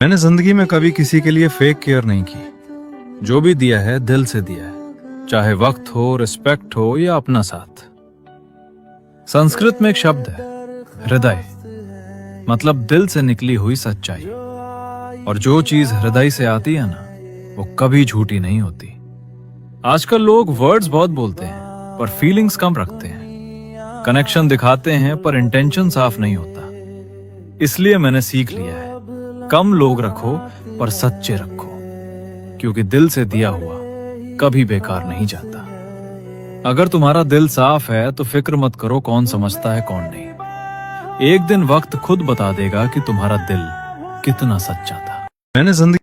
मैंने जिंदगी में कभी किसी के लिए फेक केयर नहीं की। जो भी दिया है दिल से दिया है, चाहे वक्त हो, रिस्पेक्ट हो या अपना साथ। संस्कृत में एक शब्द है हृदय, मतलब दिल से निकली हुई सच्चाई। और जो चीज हृदय से आती है ना, वो कभी झूठी नहीं होती। आजकल लोग वर्ड्स बहुत बोलते हैं पर फीलिंग्स कम रखते हैं। कनेक्शन दिखाते हैं पर इंटेंशन साफ नहीं होता। इसलिए मैंने सीख लिया है, कम लोग रखो पर सच्चे रखो, क्योंकि दिल से दिया हुआ कभी बेकार नहीं जाता। अगर तुम्हारा दिल साफ है तो फिक्र मत करो कौन समझता है कौन नहीं। एक दिन वक्त खुद बता देगा कि तुम्हारा दिल कितना सच्चा था। मैंने जिंदगी